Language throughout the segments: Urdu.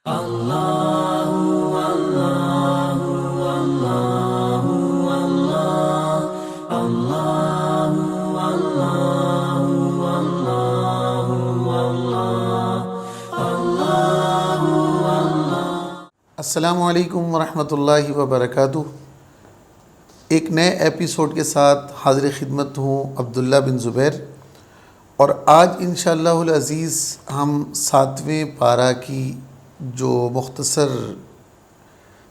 السلام علیکم ورحمۃ اللہ وبرکاتہ۔ ایک نئے ایپیسوڈ کے ساتھ حاضر خدمت ہوں عبداللہ بن زبیر، اور آج انشاءاللہ العزیز ہم 7ویں پارہ کی جو مختصر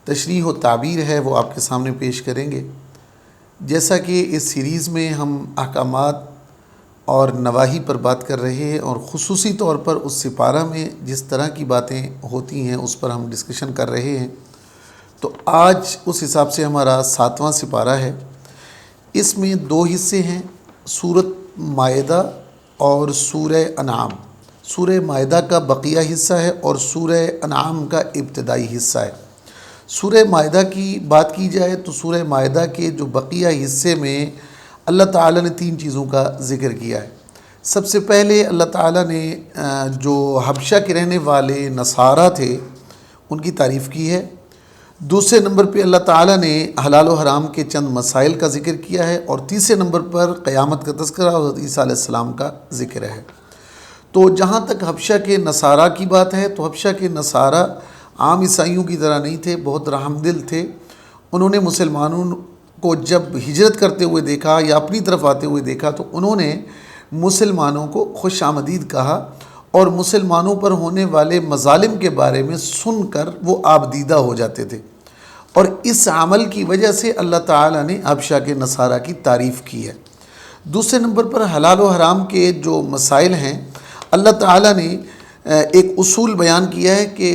تشریح و تعبیر ہے وہ آپ کے سامنے پیش کریں گے۔ جیسا کہ اس سیریز میں ہم احکامات اور نواہی پر بات کر رہے ہیں، اور خصوصی طور پر اس سپارہ میں جس طرح کی باتیں ہوتی ہیں اس پر ہم ڈسکشن کر رہے ہیں، تو آج اس حساب سے ہمارا 7واں سپارہ ہے۔ اس میں 2 حصے ہیں، سورۃ مائدہ اور سورہ انعام۔ سورہ مائدہ کا بقیہ حصہ ہے اور سورہ انعام کا ابتدائی حصہ ہے۔ سورہ مائدہ کی بات کی جائے تو سورہ مائدہ کے جو بقیہ حصے میں اللہ تعالیٰ نے 3 چیزوں کا ذکر کیا ہے۔ سب سے پہلے اللہ تعالیٰ نے جو حبشہ کے رہنے والے نصارہ تھے ان کی تعریف کی ہے۔ دوسرے نمبر پہ اللہ تعالیٰ نے حلال و حرام کے چند مسائل کا ذکر کیا ہے، اور تیسرے نمبر پر قیامت کا تذکرہ اور حضرت عیسیٰ علیہ السلام کا ذکر ہے۔ تو جہاں تک حبشہ کے نصارہ کی بات ہے تو حبشہ کے نصارہ عام عیسائیوں کی طرح نہیں تھے، بہت رحم دل تھے۔ انہوں نے مسلمانوں کو جب ہجرت کرتے ہوئے دیکھا یا اپنی طرف آتے ہوئے دیکھا تو انہوں نے مسلمانوں کو خوش آمدید کہا، اور مسلمانوں پر ہونے والے مظالم کے بارے میں سن کر وہ آبدیدہ ہو جاتے تھے، اور اس عمل کی وجہ سے اللہ تعالیٰ نے حبشہ کے نصارہ کی تعریف کی ہے۔ دوسرے نمبر پر حلال و حرام کے جو مسائل ہیں، اللہ تعالیٰ نے ایک اصول بیان کیا ہے کہ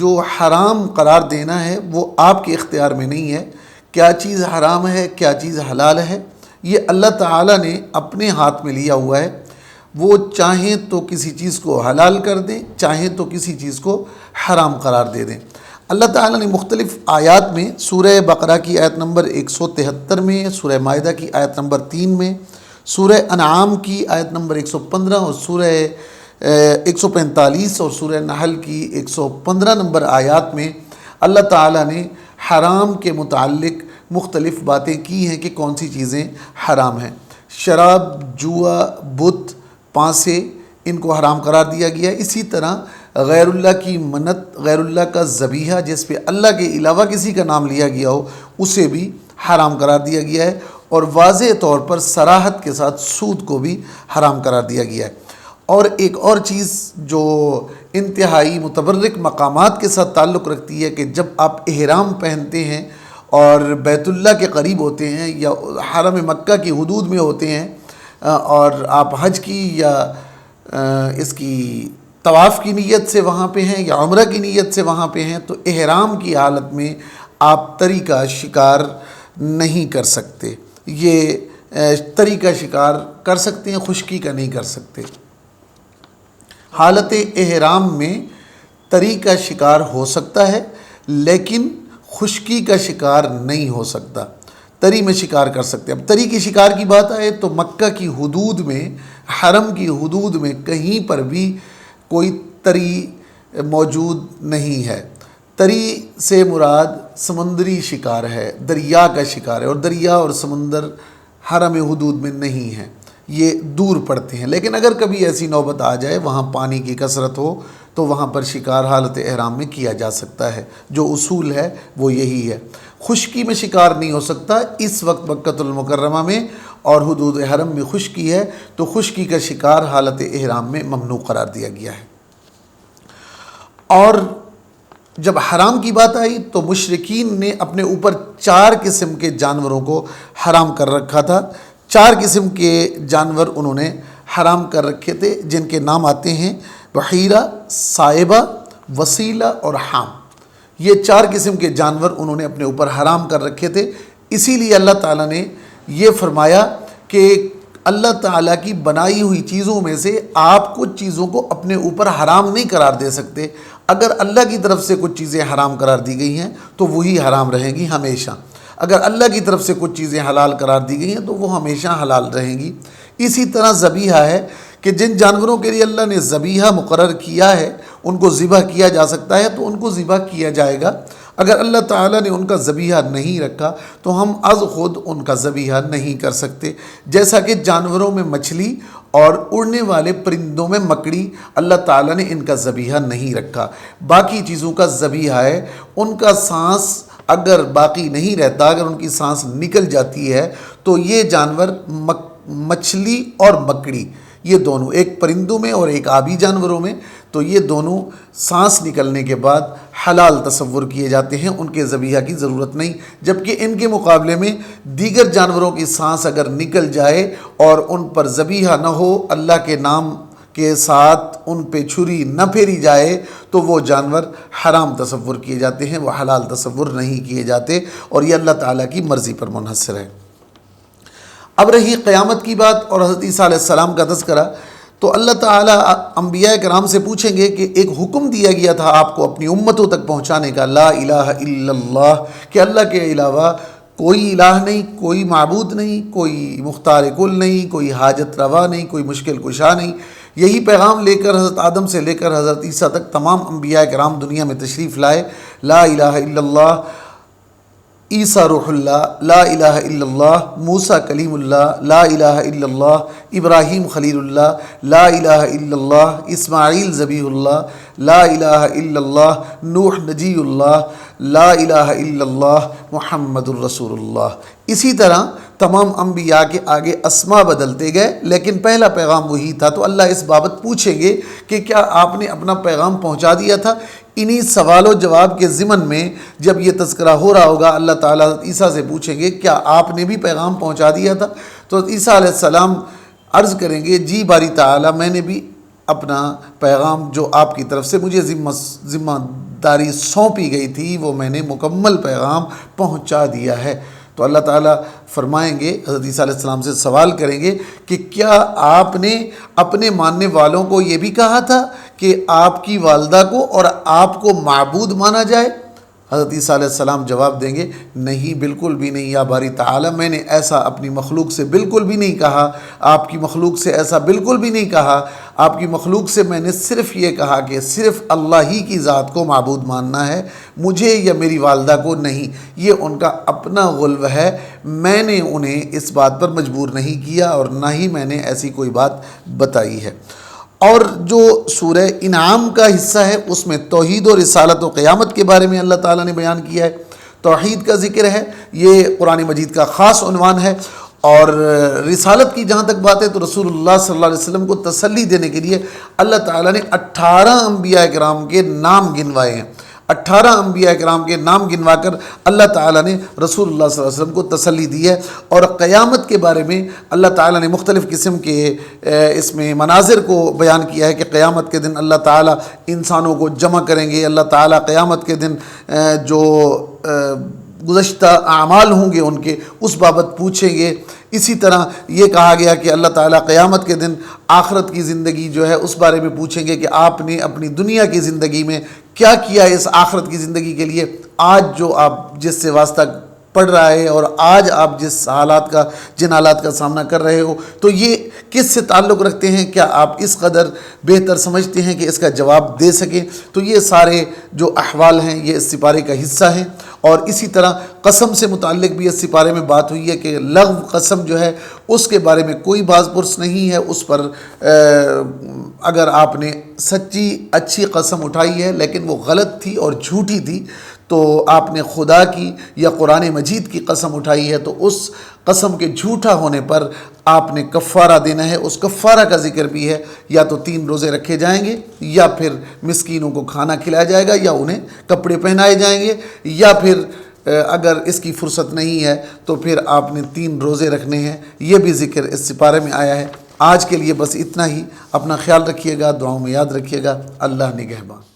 جو حرام قرار دینا ہے وہ آپ کے اختیار میں نہیں ہے۔ کیا چیز حرام ہے، کیا چیز حلال ہے، یہ اللہ تعالیٰ نے اپنے ہاتھ میں لیا ہوا ہے۔ وہ چاہیں تو کسی چیز کو حلال کر دیں، چاہیں تو کسی چیز کو حرام قرار دے دیں۔ اللہ تعالیٰ نے مختلف آیات میں، سورہ بقرہ کی آیت نمبر 173 میں، سورہ مائدہ کی آیت نمبر 3 میں، سورہ انعام کی آیت نمبر 115 اور سورہ 145 اور سورہ نحل کی 115 نمبر آیات میں اللہ تعالیٰ نے حرام کے متعلق مختلف باتیں کی ہیں کہ کون سی چیزیں حرام ہیں۔ شراب، جوا، بت، پانسے، ان کو حرام قرار دیا گیا ہے۔ اسی طرح غیر اللہ کی منت، غیر اللہ کا ذبیحہ جس پہ اللہ کے علاوہ کسی کا نام لیا گیا ہو، اسے بھی حرام قرار دیا گیا ہے، اور واضح طور پر صراحت کے ساتھ سود کو بھی حرام قرار دیا گیا ہے۔ اور ایک اور چیز جو انتہائی متبرک مقامات کے ساتھ تعلق رکھتی ہے کہ جب آپ احرام پہنتے ہیں اور بیت اللہ کے قریب ہوتے ہیں یا حرم مکہ کی حدود میں ہوتے ہیں، اور آپ حج کی یا اس کی طواف کی نیت سے وہاں پہ ہیں یا عمرہ کی نیت سے وہاں پہ ہیں، تو احرام کی حالت میں آپ تری کا شکار نہیں کر سکتے۔ یہ تری کا شکار کر سکتے ہیں، خشکی کا نہیں کر سکتے۔ حالت احرام میں تری کا شکار ہو سکتا ہے لیکن خشکی کا شکار نہیں ہو سکتا۔ تری میں شکار کر سکتے ہیں۔ اب تری کی شکار کی بات آئے تو مکہ کی حدود میں، حرم کی حدود میں کہیں پر بھی کوئی تری موجود نہیں ہے۔ تری سے مراد سمندری شکار ہے، دریا کا شکار ہے، اور دریا اور سمندر حرم حدود میں نہیں ہے، یہ دور پڑتے ہیں۔ لیکن اگر کبھی ایسی نوبت آ جائے، وہاں پانی کی کثرت ہو، تو وہاں پر شکار حالت احرام میں کیا جا سکتا ہے۔ جو اصول ہے وہ یہی ہے۔ خشکی میں شکار نہیں ہو سکتا۔ اس وقت مکۃ المکرمہ میں اور حدود حرم میں خشکی ہے، تو خشکی کا شکار حالت احرام میں ممنوع قرار دیا گیا ہے۔ اور جب حرام کی بات آئی تو مشرکین نے اپنے اوپر 4 قسم کے جانوروں کو حرام کر رکھا تھا۔ 4 قسم کے جانور انہوں نے حرام کر رکھے تھے، جن کے نام آتے ہیں بحیرہ، صائبہ، وسیلہ اور حام۔ یہ 4 قسم کے جانور انہوں نے اپنے اوپر حرام کر رکھے تھے۔ اسی لیے اللہ تعالیٰ نے یہ فرمایا کہ اللہ تعالیٰ کی بنائی ہوئی چیزوں میں سے آپ کچھ چیزوں کو اپنے اوپر حرام نہیں قرار دے سکتے۔ اگر اللہ کی طرف سے کچھ چیزیں حرام قرار دی گئی ہیں تو وہی حرام رہیں گی ہمیشہ۔ اگر اللہ کی طرف سے کچھ چیزیں حلال قرار دی گئی ہیں تو وہ ہمیشہ حلال رہیں گی۔ اسی طرح ذبیحہ ہے کہ جن جانوروں کے لیے اللہ نے ذبیحہ مقرر کیا ہے ان کو ذبح کیا جا سکتا ہے تو ان کو ذبح کیا جائے گا۔ اگر اللہ تعالیٰ نے ان کا ذبیحہ نہیں رکھا تو ہم از خود ان کا ذبیحہ نہیں کر سکتے۔ جیسا کہ جانوروں میں مچھلی اور اڑنے والے پرندوں میں مکڑی اللہ تعالیٰ نے ان کا ذبیحہ نہیں رکھا، باقی چیزوں کا ذبیحہ ہے۔ ان کا سانس اگر باقی نہیں رہتا، اگر ان کی سانس نکل جاتی ہے تو یہ جانور مچھلی اور مکڑی، یہ دونوں، ایک پرندوں میں اور ایک آبی جانوروں میں، تو یہ دونوں سانس نکلنے کے بعد حلال تصور کیے جاتے ہیں، ان کے ذبیحہ کی ضرورت نہیں۔ جبکہ ان کے مقابلے میں دیگر جانوروں کی سانس اگر نکل جائے اور ان پر ذبیحہ نہ ہو، اللہ کے نام کے ساتھ ان پہ چھری نہ پھیری جائے، تو وہ جانور حرام تصور کیے جاتے ہیں، وہ حلال تصور نہیں کیے جاتے، اور یہ اللہ تعالیٰ کی مرضی پر منحصر ہے۔ اب رہی قیامت کی بات اور حضرت عیسیٰ علیہ السلام کا تذکرہ، تو اللہ تعالیٰ انبیاء کرام سے پوچھیں گے کہ ایک حکم دیا گیا تھا آپ کو اپنی امتوں تک پہنچانے کا، لا الہ الا اللہ، کہ اللہ کے علاوہ کوئی الہ نہیں، کوئی معبود نہیں، کوئی مختار کل نہیں، کوئی حاجت روا نہیں، کوئی مشکل کشا نہیں۔ یہی پیغام لے کر حضرت آدم سے لے کر حضرت عیسیٰ تک تمام انبیاء کرام دنیا میں تشریف لائے۔ لا الہ الا اللہ، عیسیٰ روح اللہ، لا الہ الا اللہ، موسیٰ کلیم اللہ، لا الہ الا اللہ، ابراہیم خلیل اللہ، لا الہ الا اللہ، اسماعیل ذبیح اللہ، لا الہ الا اللہ، نوح نجی اللہ، لا الہ الا اللہ، محمد الرسول اللہ۔ اسی طرح تمام انبیاء کے آگے اسما بدلتے گئے، لیکن پہلا پیغام وہی تھا۔ تو اللہ اس بابت پوچھیں گے کہ کیا آپ نے اپنا پیغام پہنچا دیا تھا؟ انہی سوال و جواب کے ضمن میں جب یہ تذکرہ ہو رہا ہوگا، اللہ تعالیٰ عیسیٰ سے پوچھیں گے کیا آپ نے بھی پیغام پہنچا دیا تھا؟ تو عیسیٰ علیہ السلام عرض کریں گے، جی باری تعالیٰ، میں نے بھی اپنا پیغام جو آپ کی طرف سے مجھے ذمہ داری سونپی گئی تھی، وہ میں نے مکمل پیغام پہنچا دیا ہے۔ تو اللہ تعالیٰ فرمائیں گے، حضرت عیسیٰ علیہ السلام سے سوال کریں گے کہ کیا آپ نے اپنے ماننے والوں کو یہ بھی کہا تھا کہ آپ کی والدہ کو اور آپ کو معبود مانا جائے؟ حضرت عیسیٰ علیہ السلام جواب دیں گے، نہیں، بالکل بھی نہیں یا باری تعالیٰ، میں نے ایسا اپنی مخلوق سے بالکل بھی نہیں کہا، آپ کی مخلوق سے ایسا بالکل بھی نہیں کہا۔ آپ کی مخلوق سے میں نے صرف یہ کہا کہ صرف اللہ ہی کی ذات کو معبود ماننا ہے، مجھے یا میری والدہ کو نہیں۔ یہ ان کا اپنا غلو ہے، میں نے انہیں اس بات پر مجبور نہیں کیا اور نہ ہی میں نے ایسی کوئی بات بتائی ہے۔ اور جو سورہ انعام کا حصہ ہے اس میں توحید و رسالت و قیامت کے بارے میں اللہ تعالیٰ نے بیان کیا ہے، توحید کا ذکر ہے، یہ قرآن مجید کا خاص عنوان ہے۔ اور رسالت کی جہاں تک بات ہے تو رسول اللہ صلی اللہ علیہ وسلم کو تسلی دینے کے لیے اللہ تعالیٰ نے 18 انبیاء کرام کے نام گنوائے ہیں۔ 18 انبیاء کرام کے نام گنوا کر اللہ تعالیٰ نے رسول اللہ صلی اللہ علیہ وسلم کو تسلی دی ہے۔ اور قیامت کے بارے میں اللہ تعالیٰ نے مختلف قسم کے اس میں مناظر کو بیان کیا ہے کہ قیامت کے دن اللہ تعالیٰ انسانوں کو جمع کریں گے، اللہ تعالیٰ قیامت کے دن جو گزشتہ اعمال ہوں گے ان کے اس بابت پوچھیں گے۔ اسی طرح یہ کہا گیا کہ اللہ تعالیٰ قیامت کے دن آخرت کی زندگی جو ہے اس بارے میں پوچھیں گے کہ آپ نے اپنی دنیا کی زندگی میں کیا کیا اس آخرت کی زندگی کے لیے، آج جو آپ جس سے واسطہ پڑ رہا ہے اور آج آپ جن حالات کا سامنا کر رہے ہو، تو یہ کس سے تعلق رکھتے ہیں؟ کیا آپ اس قدر بہتر سمجھتے ہیں کہ اس کا جواب دے سکیں؟ تو یہ سارے جو احوال ہیں یہ اس سپارے کا حصہ ہیں۔ اور اسی طرح قسم سے متعلق بھی اس سپارے میں بات ہوئی ہے کہ لغو قسم جو ہے اس کے بارے میں کوئی باز پرس نہیں ہے، اس پر اگر آپ نے سچی اچھی قسم اٹھائی ہے لیکن وہ غلط تھی اور جھوٹی تھی، تو آپ نے خدا کی یا قرآن مجید کی قسم اٹھائی ہے، تو اس قسم کے جھوٹا ہونے پر آپ نے کفارہ دینا ہے۔ اس کفارہ کا ذکر بھی ہے، یا تو 3 روزے رکھے جائیں گے، یا پھر مسکینوں کو کھانا کھلایا جائے گا، یا انہیں کپڑے پہنائے جائیں گے، یا پھر اگر اس کی فرصت نہیں ہے تو پھر آپ نے 3 روزے رکھنے ہیں۔ یہ بھی ذکر اس سپارے میں آیا ہے۔ آج کے لیے بس اتنا ہی، اپنا خیال رکھیے گا، دعاؤں میں یاد رکھیے گا۔ اللہ نگہبان۔